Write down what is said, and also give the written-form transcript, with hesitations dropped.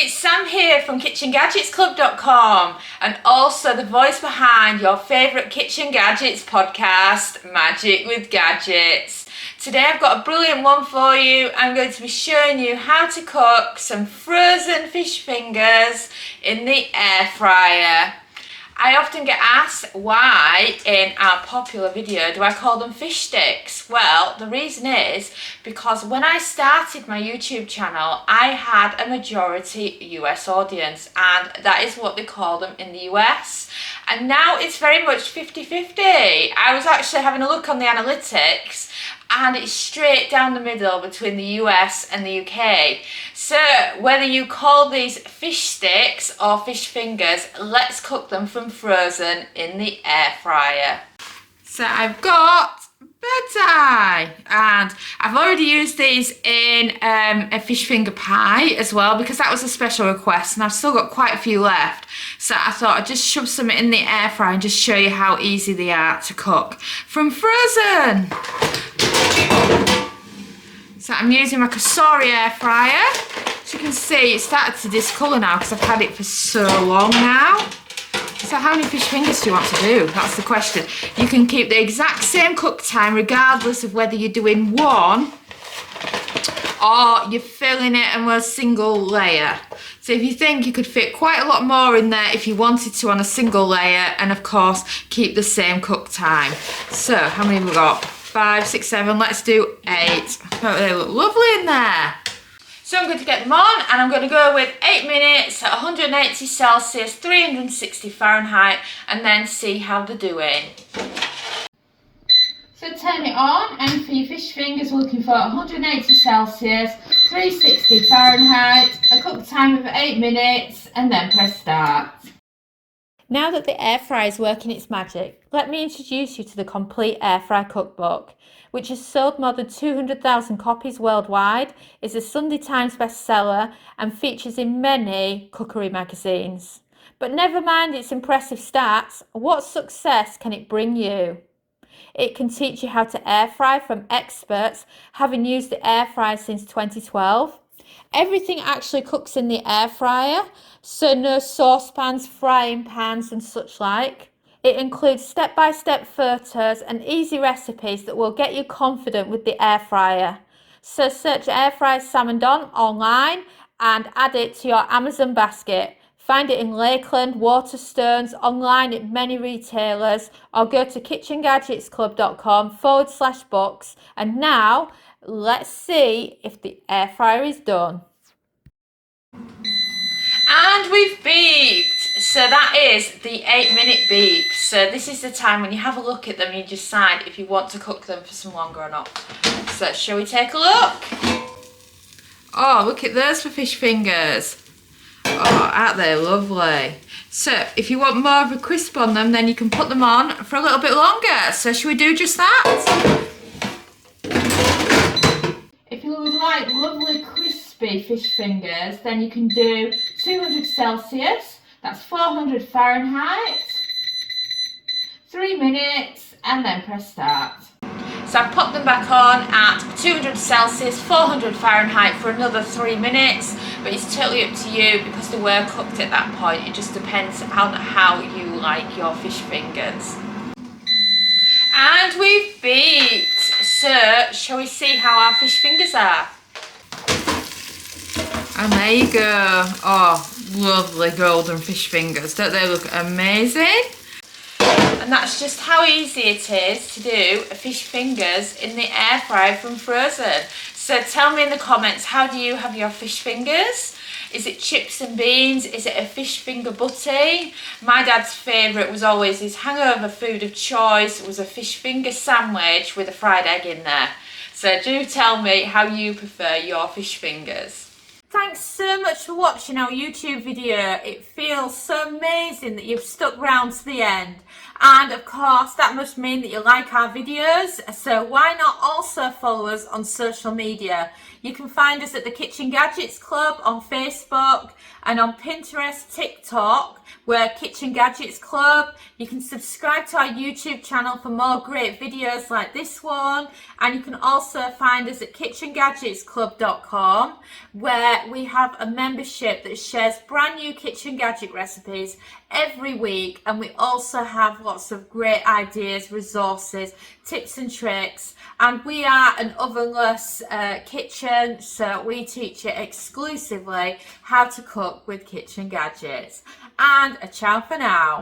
it's Sam here from KitchenGadgetsClub.com and also the voice behind your favourite Kitchen Gadgets podcast, Magic with Gadgets. Today I've got a brilliant one for you. I'm going to be showing you how to cook some frozen fish fingers in the air fryer. I often get asked why in our popular video do I call them fish sticks? Well, the reason is because when I started my YouTube channel, I had a majority US audience, and that is what they call them in the US. And now it's very much 50-50. I was actually having a look on the analytics, and it's straight down the middle between the US and the UK. So whether you call these fish sticks or fish fingers, let's cook them from frozen in the air fryer. So I've got bird eye, and I've already used these in a fish finger pie as well, because that was a special request and I've still got quite a few left. So I thought I'd just shove some in the air fryer and just show you how easy they are to cook from frozen. So I'm using my Kasori air fryer. As you can see, it's started to discolour now because I've had it for so long now. So how many fish fingers do you want to do? That's the question. You can keep the exact same cook time regardless of whether you're doing one or you're filling it in a single layer. So if you think you could fit quite a lot more in there if you wanted to on a single layer, and of course keep the same cook time. So how many have we got? 5, 6, 7, let's do 8. Oh, they look lovely in there. So I'm going to get them on, and I'm going to go with 8 minutes at 180 Celsius, 360 Fahrenheit, and then see how they're doing. So turn it on, and for your fish fingers we're looking for 180 Celsius, 360 Fahrenheit, a cook time of 8 minutes, and then press start. Now that the air fryer is working its magic, let me introduce you to the Complete Air Fry Cookbook, which has sold more than 200,000 copies worldwide, is a Sunday Times bestseller, and features in many cookery magazines. But never mind its impressive stats, what success can it bring you? It can teach you how to air fry from experts, having used the air fryer since 2012. Everything actually cooks in the air fryer, so no saucepans, frying pans and such like. It includes step-by-step photos and easy recipes that will get you confident with the air fryer. So search air fryer Salmon Don online and add it to your Amazon basket. Find it in Lakeland, Waterstones, online at many retailers, or go to KitchenGadgetsClub.com/books. And now, let's see if the air fryer is done. And we've beeped. So that is the 8-minute beep. So this is the time when you have a look at them and you decide if you want to cook them for some longer or not. So shall we take a look? Oh, look at those for fish fingers. Oh, aren't they lovely? So if you want more of a crisp on them, then you can put them on for a little bit longer. So shall we do just that? If you would like lovely crispy fish fingers, then you can do 200 Celsius, that's 400 Fahrenheit, 3 minutes, and then press start. So I've popped them back on at 200 Celsius, 400 Fahrenheit for another 3 minutes, but it's totally up to you because they were cooked at that point. It just depends on how you like your fish fingers. And we've beeped. So shall we see how our fish fingers are? And there you go. Oh, lovely golden fish fingers. Don't they look amazing? And that's just how easy it is to do fish fingers in the air fryer from frozen. So tell me in the comments, how do you have your fish fingers? Is it chips and beans? Is it a fish finger butty? My dad's favourite was always his hangover food of choice. It was a fish finger sandwich with a fried egg in there. So do tell me how you prefer your fish fingers. Thanks so much for watching our YouTube video. It feels so amazing that you've stuck round to the end. And of course, that must mean that you like our videos. So why not also follow us on social media? You can find us at the Kitchen Gadgets Club on Facebook and on Pinterest, TikTok. We're Kitchen Gadgets Club. You can subscribe to our YouTube channel for more great videos like this one. And you can also find us at KitchenGadgetsClub.com, where we have a membership that shares brand new kitchen gadget recipes every week. And we also have lots of great ideas, resources, tips and tricks. And we are an ovenless kitchen, so we teach you exclusively how to cook with kitchen gadgets. And a ciao for now.